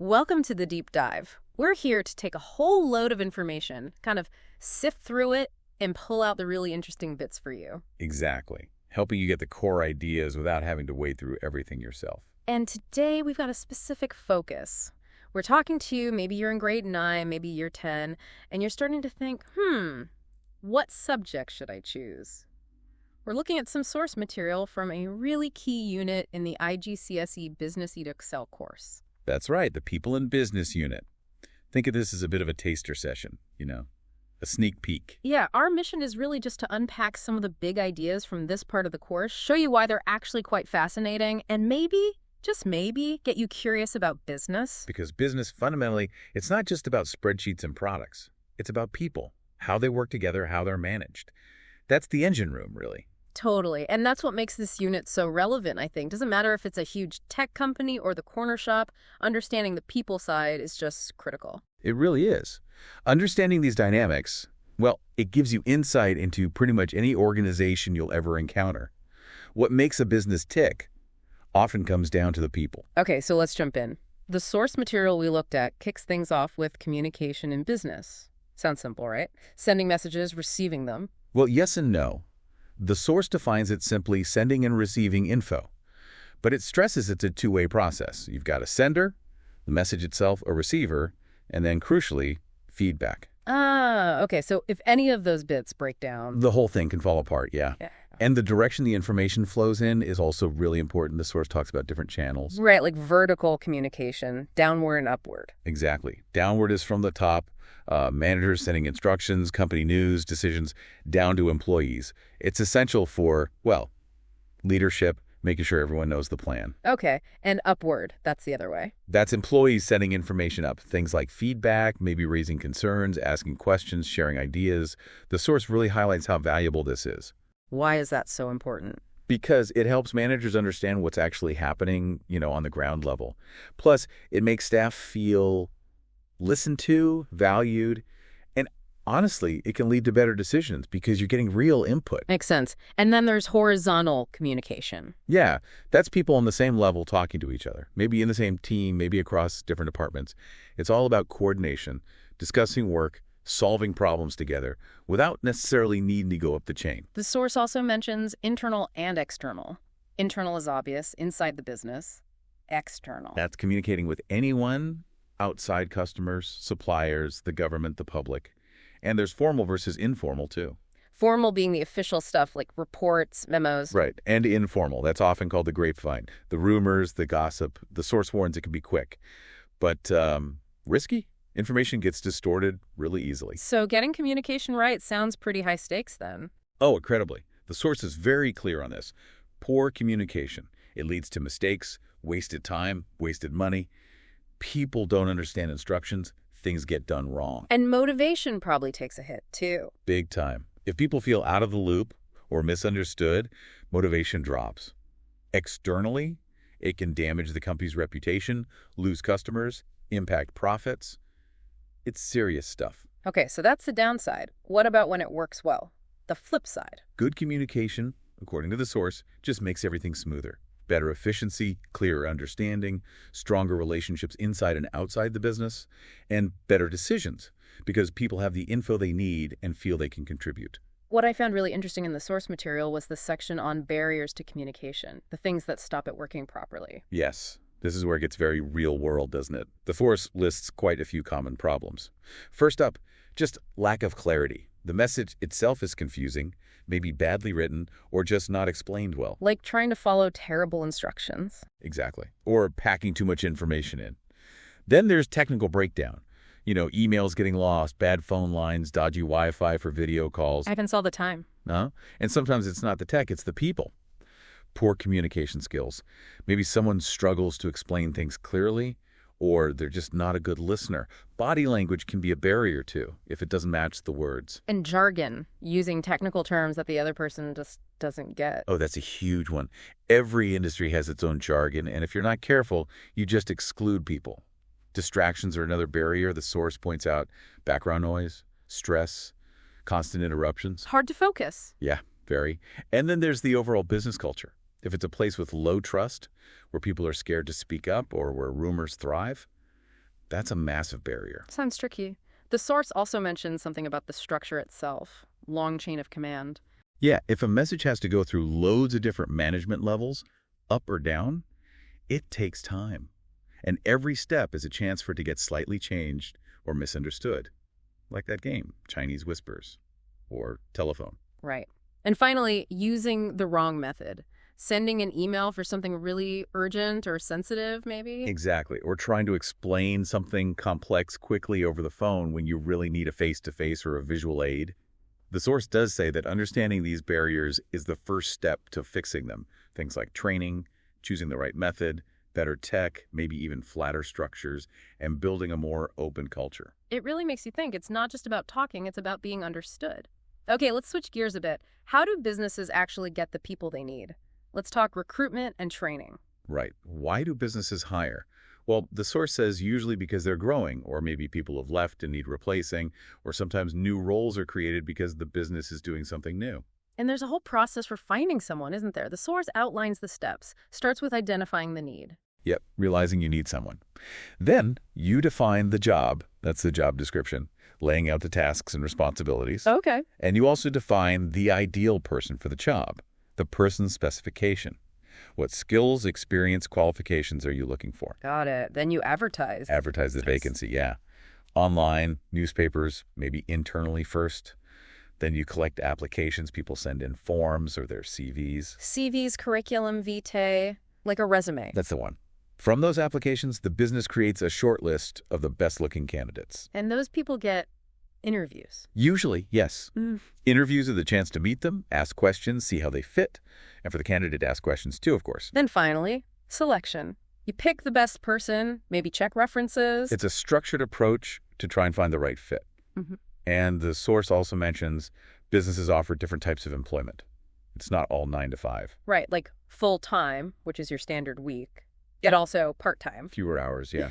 Welcome to the deep dive. We're here to take a whole load of information, kind of sift through it, and pull out the really interesting bits for you. Exactly. Helping you get the core ideas without having to wade through everything yourself. And today we've got a specific focus. We're talking to you, maybe you're in grade 9, maybe year 10, and you're starting to think, what subject should I choose? We're looking at some source material from a really key unit in the IGCSE Business Ed Excel course. That's right, the People in Business unit. Think of this as a bit of a taster session, a sneak peek. Yeah, our mission is really just to unpack some of the big ideas from this part of the course, show you why they're actually quite fascinating, and maybe, just maybe, get you curious about business. Because business, fundamentally, it's not just about spreadsheets and products. It's about people, how they work together, how they're managed. That's the engine room, really. Totally. And that's what makes this unit so relevant, I think. Doesn't matter if it's a huge tech company or the corner shop, understanding the people side is just critical. It really is. Understanding these dynamics, well, it gives you insight into pretty much any organization you'll ever encounter. What makes a business tick often comes down to the people. Okay, so let's jump in. The source material we looked at kicks things off with communication in business. Sounds simple, right? Sending messages, receiving them. Well, yes and no. The source defines it simply sending and receiving info, but it stresses it's a two-way process. You've got a sender, the message itself, a receiver, and then, crucially, feedback. Okay, so if any of those bits break down... The whole thing can fall apart, yeah. And the direction the information flows in is also really important. The source talks about different channels. Right, like vertical communication, downward and upward. Exactly. Downward is from the top, managers sending instructions, company news, decisions, down to employees. It's essential for, well, leadership, making sure everyone knows the plan. Okay, and upward, that's the other way. That's employees sending information up. Things like feedback, maybe raising concerns, asking questions, sharing ideas. The source really highlights how valuable this is. Why is that so important? Because it helps managers understand what's actually happening, on the ground level. Plus, it makes staff feel listened to, valued, and honestly, it can lead to better decisions because you're getting real input. Makes sense. And then there's horizontal communication. Yeah, that's people on the same level talking to each other, maybe in the same team, maybe across different departments. It's all about coordination, discussing work, solving problems together without necessarily needing to go up the chain. The source also mentions internal and external. Internal is obvious, inside the business. External. That's communicating with anyone outside customers, suppliers, the government, the public. And there's formal versus informal, too. Formal being the official stuff like reports, memos. Right, and informal. That's often called the grapevine. The rumors, the gossip. The source warns it can be quick. But risky? Information gets distorted really easily. So getting communication right sounds pretty high stakes then. Oh, incredibly. The source is very clear on this. Poor communication. It leads to mistakes, wasted time, wasted money. People don't understand instructions. Things get done wrong. And motivation probably takes a hit, too. Big time. If people feel out of the loop or misunderstood, motivation drops. Externally, it can damage the company's reputation, lose customers, impact profits. It's serious stuff. Okay, so that's the downside. What about when it works well? The flip side. Good communication, according to the source, just makes everything smoother. Better efficiency, clearer understanding, stronger relationships inside and outside the business, and better decisions because people have the info they need and feel they can contribute. What I found really interesting in the source material was the section on barriers to communication, the things that stop it working properly. Yes. This is where it gets very real world, doesn't it? The source lists quite a few common problems. First up, just lack of clarity. The message itself is confusing, maybe badly written, or just not explained well. Like trying to follow terrible instructions. Exactly. Or packing too much information in. Then there's technical breakdown. Emails getting lost, bad phone lines, dodgy Wi-Fi for video calls. Happens all the time. And sometimes it's not the tech, it's the people. Poor communication skills. Maybe someone struggles to explain things clearly, or they're just not a good listener. Body language can be a barrier, too, if it doesn't match the words. And jargon, using technical terms that the other person just doesn't get. Oh, that's a huge one. Every industry has its own jargon, and if you're not careful, you just exclude people. Distractions are another barrier. The source points out background noise, stress, constant interruptions. Hard to focus. Yeah, very. And then there's the overall business culture. If it's a place with low trust, where people are scared to speak up or where rumors thrive, That's a massive barrier. Sounds tricky. The source also mentions something about the structure itself, long chain of command. Yeah, if a message has to go through loads of different management levels, up or down, it takes time. And every step is a chance for it to get slightly changed or misunderstood. Like that game, Chinese Whispers, or telephone. Right. And finally, using the wrong method. Sending an email for something really urgent or sensitive, maybe? Exactly. Or trying to explain something complex quickly over the phone when you really need a face-to-face or a visual aid. The source does say that understanding these barriers is the first step to fixing them. Things like training, choosing the right method, better tech, maybe even flatter structures, and building a more open culture. It really makes you think it's not just about talking, it's about being understood. Okay, let's switch gears a bit. How do businesses actually get the people they need? Let's talk recruitment and training. Right. Why do businesses hire? Well, the source says usually because they're growing, or maybe people have left and need replacing, or sometimes new roles are created because the business is doing something new. And there's a whole process for finding someone, isn't there? The source outlines the steps, starts with identifying the need. Yep, realizing you need someone. Then you define the job, that's the job description, laying out the tasks and responsibilities. Okay. And you also define the ideal person for the job, the person's specification. What skills, experience, qualifications are you looking for? Got it. Then you advertise. Advertise the vacancy, yeah. Online, newspapers, maybe internally first. Then you collect applications. People send in forms or their CVs. CVs, curriculum vitae, like a resume. That's the one. From those applications, the business creates a short list of the best-looking candidates. And those people get interviews. Usually, yes. Interviews are the chance to meet them, ask questions, see how they fit, and for the candidate to ask questions too, of course. Then finally, selection. You pick the best person, maybe check references. It's a structured approach to try and find the right fit. And the source also mentions businesses offer different types of employment. It's not all 9 to 5. Right, like full-time, which is your standard week, and also part-time. Fewer hours, yeah.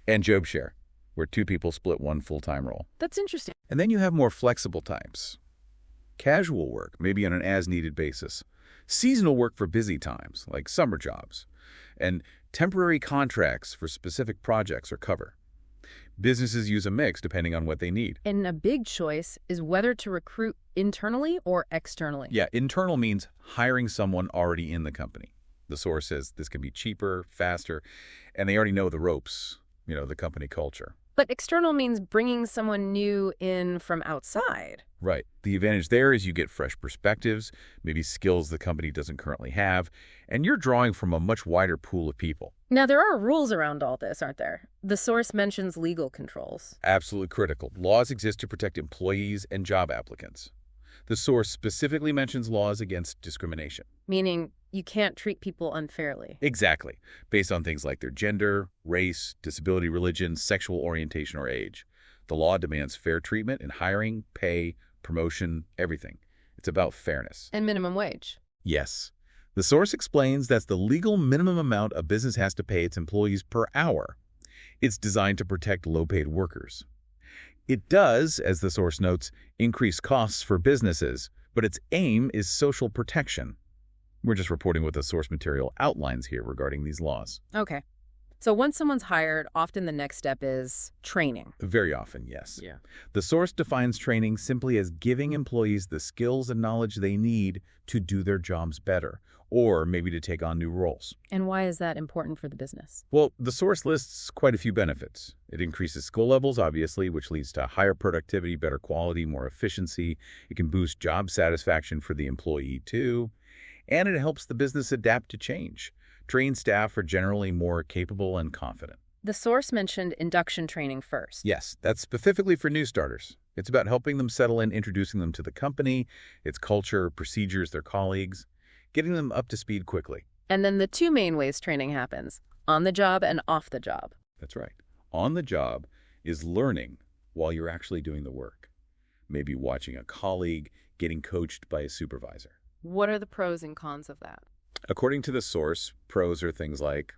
And job share, where 2 people split one full-time role. That's interesting. And then you have more flexible types. Casual work, maybe on an as-needed basis. Seasonal work for busy times, like summer jobs. And temporary contracts for specific projects or cover. Businesses use a mix depending on what they need. And a big choice is whether to recruit internally or externally. Yeah, internal means hiring someone already in the company. The source says this can be cheaper, faster, and they already know the ropes, the company culture. But external means bringing someone new in from outside. Right. The advantage there is you get fresh perspectives, maybe skills the company doesn't currently have, and you're drawing from a much wider pool of people. Now, there are rules around all this, aren't there? The source mentions legal controls. Absolutely critical. Laws exist to protect employees and job applicants. The source specifically mentions laws against discrimination. Meaning you can't treat people unfairly. Exactly. Based on things like their gender, race, disability, religion, sexual orientation, or age. The law demands fair treatment in hiring, pay, promotion, everything. It's about fairness. And minimum wage. Yes. The source explains that's the legal minimum amount a business has to pay its employees per hour. It's designed to protect low-paid workers. It does, as the source notes, increase costs for businesses, but its aim is social protection. We're just reporting what the source material outlines here regarding these laws. Okay. So once someone's hired, often the next step is training. Very often, yes. Yeah. The source defines training simply as giving employees the skills and knowledge they need to do their jobs better, or maybe to take on new roles. And why is that important for the business? Well, the source lists quite a few benefits. It increases skill levels, obviously, which leads to higher productivity, better quality, more efficiency. It can boost job satisfaction for the employee, too. And it helps the business adapt to change. Trained staff are generally more capable and confident. The source mentioned induction training first. Yes, that's specifically for new starters. It's about helping them settle in, introducing them to the company, its culture, procedures, their colleagues, getting them up to speed quickly. And then the 2 main ways training happens, on the job and off the job. That's right. On the job is learning while you're actually doing the work. Maybe watching a colleague, getting coached by a supervisor. What are the pros and cons of that? According to the source, pros are things like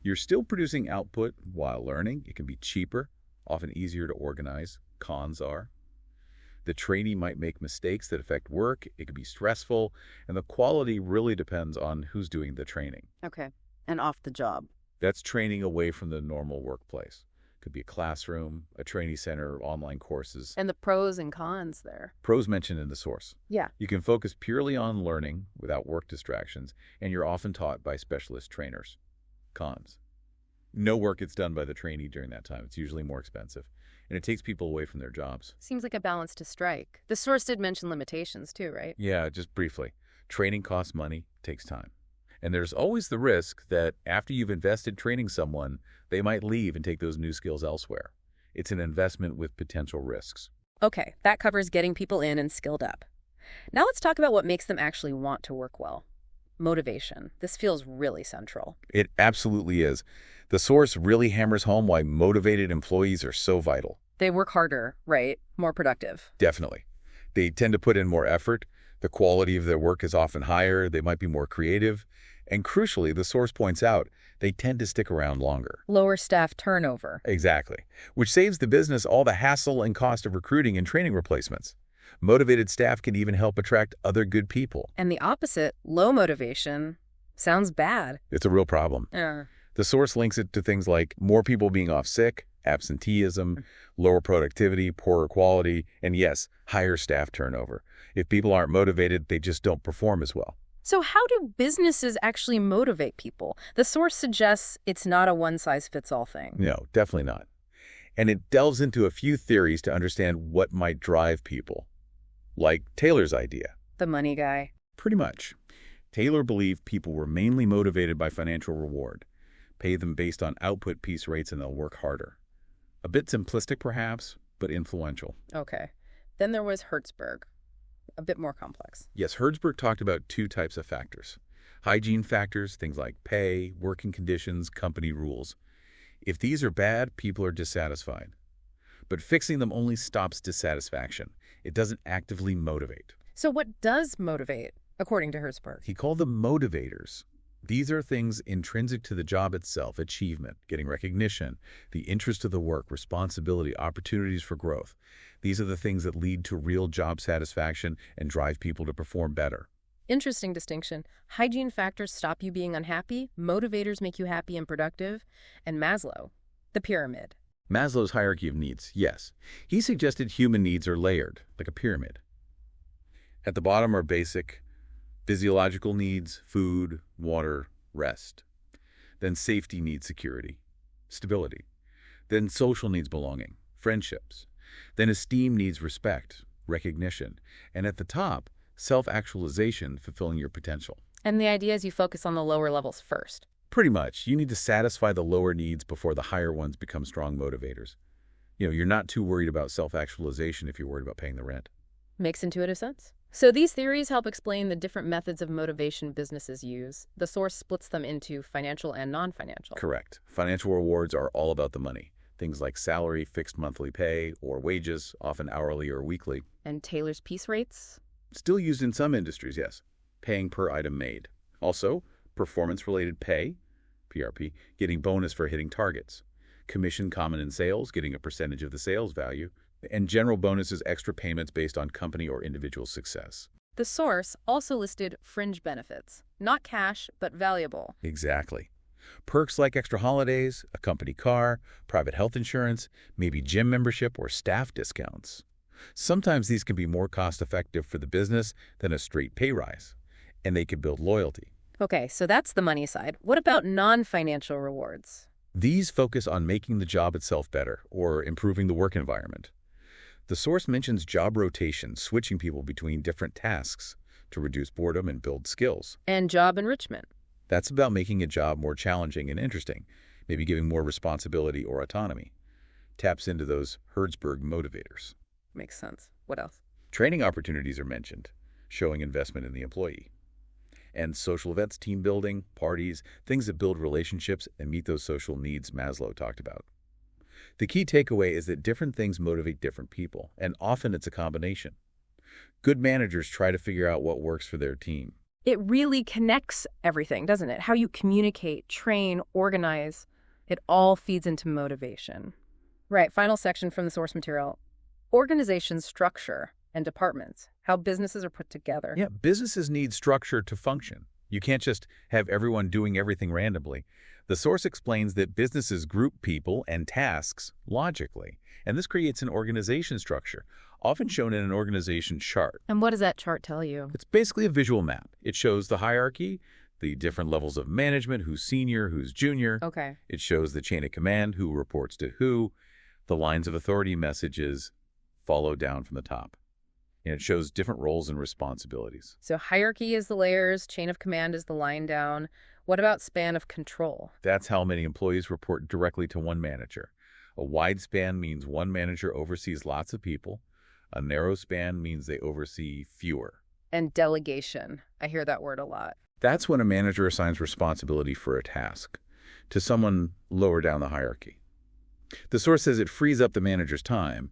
you're still producing output while learning. It can be cheaper, often easier to organize. Cons are the trainee might make mistakes that affect work. It can be stressful, and the quality really depends on who's doing the training. Okay. And off the job. That's training away from the normal workplace. Could be a classroom, a training center, online courses. And the pros and cons there. Pros mentioned in the source. Yeah. You can focus purely on learning without work distractions, and you're often taught by specialist trainers. Cons. No work gets done by the trainee during that time. It's usually more expensive, and it takes people away from their jobs. Seems like a balance to strike. The source did mention limitations too, right? Yeah, just briefly. Training costs money, takes time. And there's always the risk that after you've invested training someone, they might leave and take those new skills elsewhere. It's an investment with potential risks. Okay, that covers getting people in and skilled up. Now let's talk about what makes them actually want to work well. Motivation. This feels really central. It absolutely is. The source really hammers home why motivated employees are so vital. They work harder, right? More productive. Definitely. They tend to put in more effort. The quality of their work is often higher. They might be more creative. And crucially, the source points out, they tend to stick around longer. Lower staff turnover. Exactly. Which saves the business all the hassle and cost of recruiting and training replacements. Motivated staff can even help attract other good people. And the opposite, low motivation, sounds bad. It's a real problem. The source links it to things like more people being off sick, absenteeism, lower productivity, poorer quality, and yes, higher staff turnover. If people aren't motivated, they just don't perform as well. So how do businesses actually motivate people? The source suggests it's not a one-size-fits-all thing. No, definitely not. And it delves into a few theories to understand what might drive people. Like Taylor's idea. The money guy. Pretty much. Taylor believed people were mainly motivated by financial reward. Pay them based on output piece rates and they'll work harder. A bit simplistic perhaps, but influential. Okay. Then there was Hertzberg. A bit more complex. Yes, Hertzberg talked about two types of factors. Hygiene factors, things like pay, working conditions, company rules. If these are bad, people are dissatisfied. But fixing them only stops dissatisfaction. It doesn't actively motivate. So what does motivate, according to Hertzberg? He called them motivators. These are things intrinsic to the job itself: achievement, getting recognition, the interest of the work, responsibility, opportunities for growth. These are the things that lead to real job satisfaction and drive people to perform better. Interesting distinction. Hygiene factors stop you being unhappy, motivators make you happy and productive, and Maslow, the pyramid. Maslow's hierarchy of needs, yes. He suggested human needs are layered, like a pyramid. At the bottom are basic physiological needs: food, water, rest. Then safety needs: security, stability. Then social needs: belonging, friendships. Then esteem needs: respect, recognition. And at the top, self-actualization, fulfilling your potential. And the idea is you focus on the lower levels first. Pretty much. You need to satisfy the lower needs before the higher ones become strong motivators. You're not too worried about self-actualization if you're worried about paying the rent. Makes intuitive sense. So these theories help explain the different methods of motivation businesses use. The source splits them into financial and non-financial. Correct. Financial rewards are all about the money. Things like salary, fixed monthly pay, or wages, often hourly or weekly. And Taylor's piece rates? Still used in some industries, yes. Paying per item made. Also, performance-related pay, PRP, getting bonus for hitting targets. Commission common in sales, getting a percentage of the sales value. And general bonuses, extra payments based on company or individual success. The source also listed fringe benefits. Not cash, but valuable. Exactly. Perks like extra holidays, a company car, private health insurance, maybe gym membership or staff discounts. Sometimes these can be more cost-effective for the business than a straight pay rise, and they can build loyalty. Okay, so that's the money side. What about non-financial rewards? These focus on making the job itself better or improving the work environment. The source mentions job rotation, switching people between different tasks to reduce boredom and build skills. And job enrichment. That's about making a job more challenging and interesting, maybe giving more responsibility or autonomy. Taps into those Hertzberg motivators. Makes sense. What else? Training opportunities are mentioned, showing investment in the employee. And social events, team building, parties, things that build relationships and meet those social needs Maslow talked about. The key takeaway is that different things motivate different people, and often it's a combination. Good managers try to figure out what works for their team. It really connects everything, doesn't it? How you communicate, train, organize, it all feeds into motivation. Right, final section from the source material. Organization structure and departments, how businesses are put together. Yeah, businesses need structure to function. You can't just have everyone doing everything randomly. The source explains that businesses group people and tasks logically, and this creates an organization structure, often shown in an organization chart. And what does that chart tell you? It's basically a visual map. It shows the hierarchy, the different levels of management, who's senior, who's junior. Okay. It shows the chain of command, who reports to who. The lines of authority messages follow down from the top. And it shows different roles and responsibilities. So hierarchy is the layers, chain of command is the line down. What about span of control? That's how many employees report directly to one manager. A wide span means one manager oversees lots of people. A narrow span means they oversee fewer. And delegation. I hear that word a lot. That's when a manager assigns responsibility for a task to someone lower down the hierarchy. The source says it frees up the manager's time,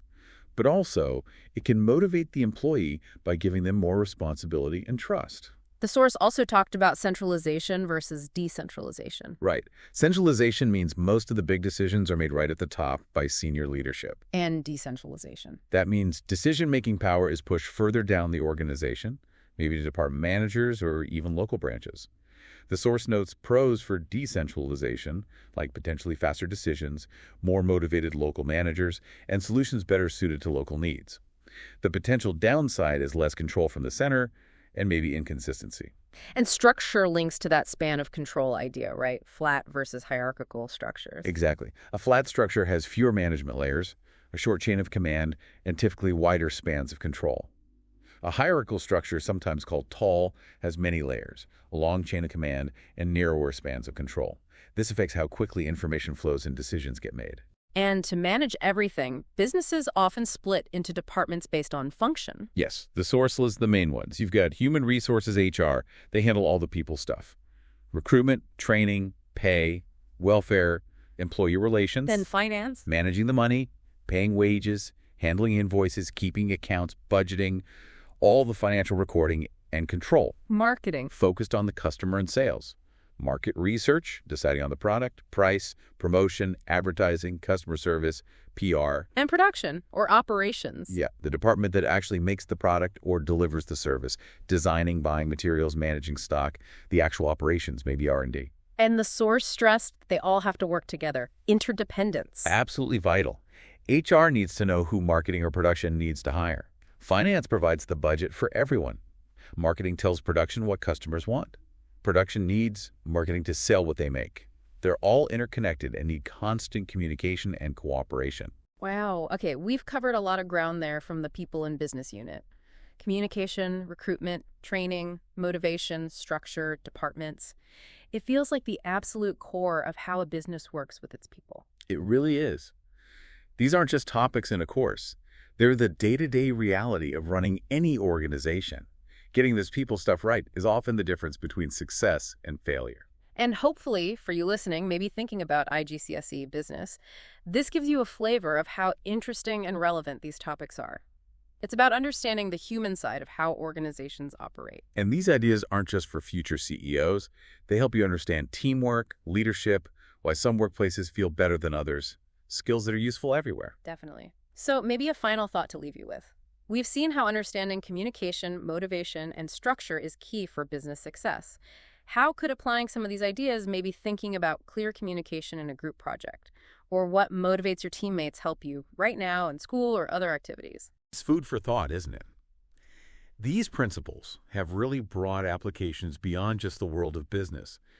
but also it can motivate the employee by giving them more responsibility and trust. The source also talked about centralization versus decentralization. Right. Centralization means most of the big decisions are made right at the top by senior leadership. And decentralization. That means decision-making power is pushed further down the organization, maybe to department managers or even local branches. The source notes pros for decentralization, like potentially faster decisions, more motivated local managers, and solutions better suited to local needs. The potential downside is less control from the center and maybe inconsistency. And structure links to that span of control idea, right? Flat versus hierarchical structures. Exactly. A flat structure has fewer management layers, a short chain of command, and typically wider spans of control. A hierarchical structure, sometimes called tall, has many layers, a long chain of command, and narrower spans of control. This affects how quickly information flows and decisions get made. And to manage everything, businesses often split into departments based on function. Yes, the source lists the main ones. You've got human resources HR. They handle all the people stuff. Recruitment, training, pay, welfare, employee relations. Then finance. Managing the money, paying wages, handling invoices, keeping accounts, budgeting, all the financial recording and control. Marketing. Focused on the customer and sales. Market research, deciding on the product, price, promotion, advertising, customer service, PR. And production, or operations. Yeah, the department that actually makes the product or delivers the service. Designing, buying materials, managing stock, the actual operations, maybe R&D. And the source stressed they all have to work together. Interdependence. Absolutely vital. HR needs to know who marketing or production needs to hire. Finance provides the budget for everyone. Marketing tells production what customers want. Production needs marketing to sell what they make. They're all interconnected and need constant communication and cooperation. Wow. Okay, we've covered a lot of ground there from the people and business unit. Communication, recruitment, training, motivation, structure, departments. It feels like the absolute core of how a business works with its people. It really is. These aren't just topics in a course. They're the day-to-day reality of running any organization. Getting this people stuff right is often the difference between success and failure. And hopefully, for you listening, maybe thinking about IGCSE business, this gives you a flavor of how interesting and relevant these topics are. It's about understanding the human side of how organizations operate. And these ideas aren't just for future CEOs. They help you understand teamwork, leadership, why some workplaces feel better than others, skills that are useful everywhere. Definitely. So maybe a final thought to leave you with. We've seen how understanding communication, motivation, and structure is key for business success. How could applying some of these ideas, maybe thinking about clear communication in a group project, or what motivates your teammates help you right now in school or other activities? It's food for thought, isn't it? These principles have really broad applications beyond just the world of business.